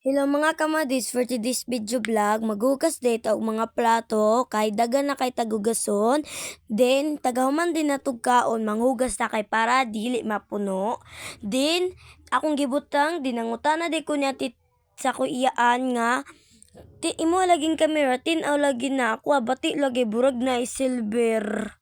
Hello mga kamadis, for today's video vlog, maghugas dito og mga plato, kay dagan na kay tagugason, then tagahuman din na tugkaon, manghugas na kay para dili mapuno. Then, akong gibutang, dinangutan na di ko niya sa ko iyaan nga, imo laging camera, tinaw lagi na ako, bati lagi, burag na silver.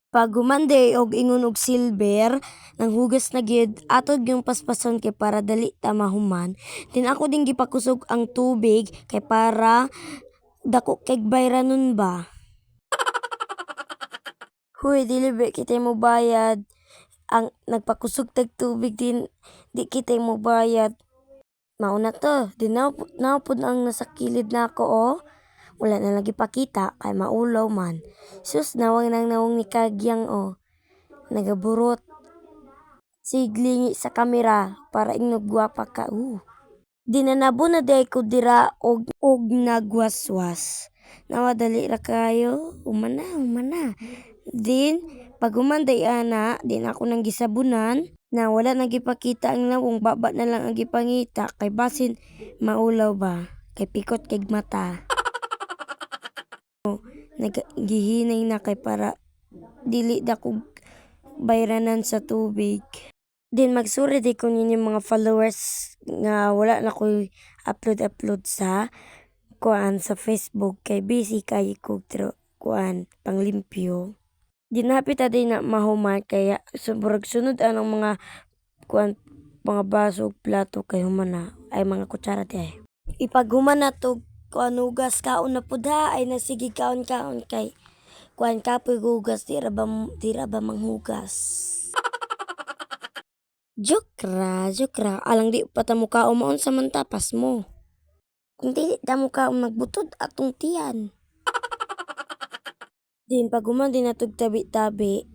Pag humande og ingon og silver, nang hugas na gyud atod yung paspason kay para dali ta mahuman. Then ako din gipakusog ang tubig kay para dako kay bayranon ba. Huy, dili ba kita mo bayad ang nagpakusog tag tubig din di kita mo bayad. Mauna to, di na pud ang nasa kilid na ako oh. Wala na lagi pakita kay maulaw man. Sus, nawang ni kagyang oh. Nagaburot. Siglingi sa kamera para ingnog gwapa ka. Dinanabo na day ko dira og nagwaswas. Nawadali ra kayo. Umana. Din, pag umanday ana, din ako nang gisabunan na wala nang gipakita ang nawong baba na lang ang gipangita kay basin maulaw ba. Kay pikot kay mata. Naggihinay na kay para dili dako bayranan sa tubig. Din magsuri di ko ninyo mga followers nga wala na ko'y upload sa kuan sa Facebook kay busy kay ko kuan panglimpyo. Dinapit din na mahuman kaya sobrang sunod anong mga kuan mga baso ug plato kay human na ay mga kutsara di ay. Ipaghuman na to kuan hugas kaon na pud ha ay nasigi kaon kay kuan kapoy hugas di ra ba manghugas. Joke ra. Alang di pa ta mukha umaon sa mantapas mo. Kung dili ta mukha magbutod atong tiyan. Din paguman din natog tabi-tabi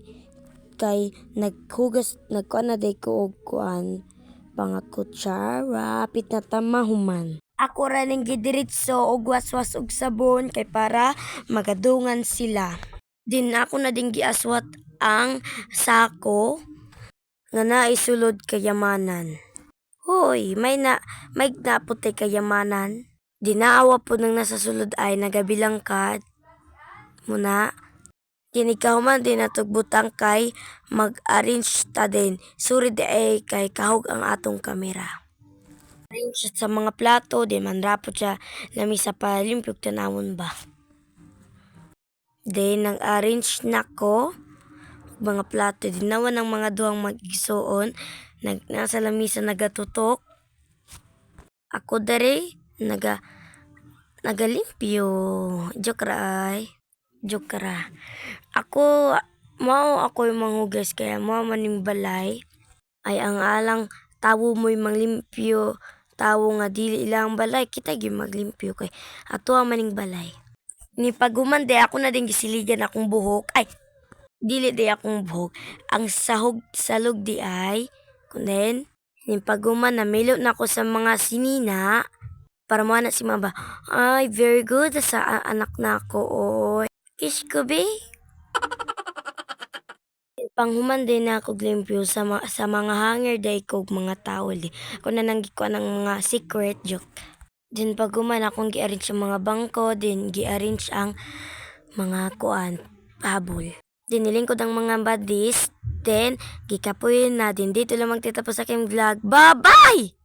kay nagkuan na day ko og kuan mga kutsara pit na tamahuman. Ako ra ning gidiritso og waswas og sabon kay para magadungan sila. Din ako na ding giaswat ang sako nga naisulod kayamanan. Hoy, may naputi kayamanan. Dinaawa po nang nasa sulod ay nagabilang ka muna. Kinikahuman din natugbutang kay mag-arrange ta din. Suri di ay kay kahog ang atong kamera. Arrange sa mga plato, di man rapot siya lamisa pa limpyog tanawon ba. Then nag-arrange na ko mga plato. Dinawan ng mga duhang mag-igsoon. Nasa lamisa nagatutok. Ako dere nagalimpyo. Joke ra. Ako yung manghugas kaya maning balay. Ay ang alang tawo mo'y manglimpyo. Tawo nga dili ilang balay. Kita gyud maglimpyo kay ato ang maning balay. Ni paguman de ako na din gisiligan akong buhok. Ay, dili di akong buhok. Ang salog di ay. Kunden, ni paguman na milo na ako sa mga sinina. Para mo na si mama. Ay, very good sa anak na ako. Oy. Kiss ko be. Panghuman din na ako glimpyo sa mga hanger day ko mga towel. Ako na nang gikuha ng mga secret joke. Din paguman akong gi-arrange ang mga bangko, din gi-arrange ang mga kuan, habol. Din nilingkod ang mga badis, then gikapoy na din dito lang magtatapos sa aking vlog. Bye-bye!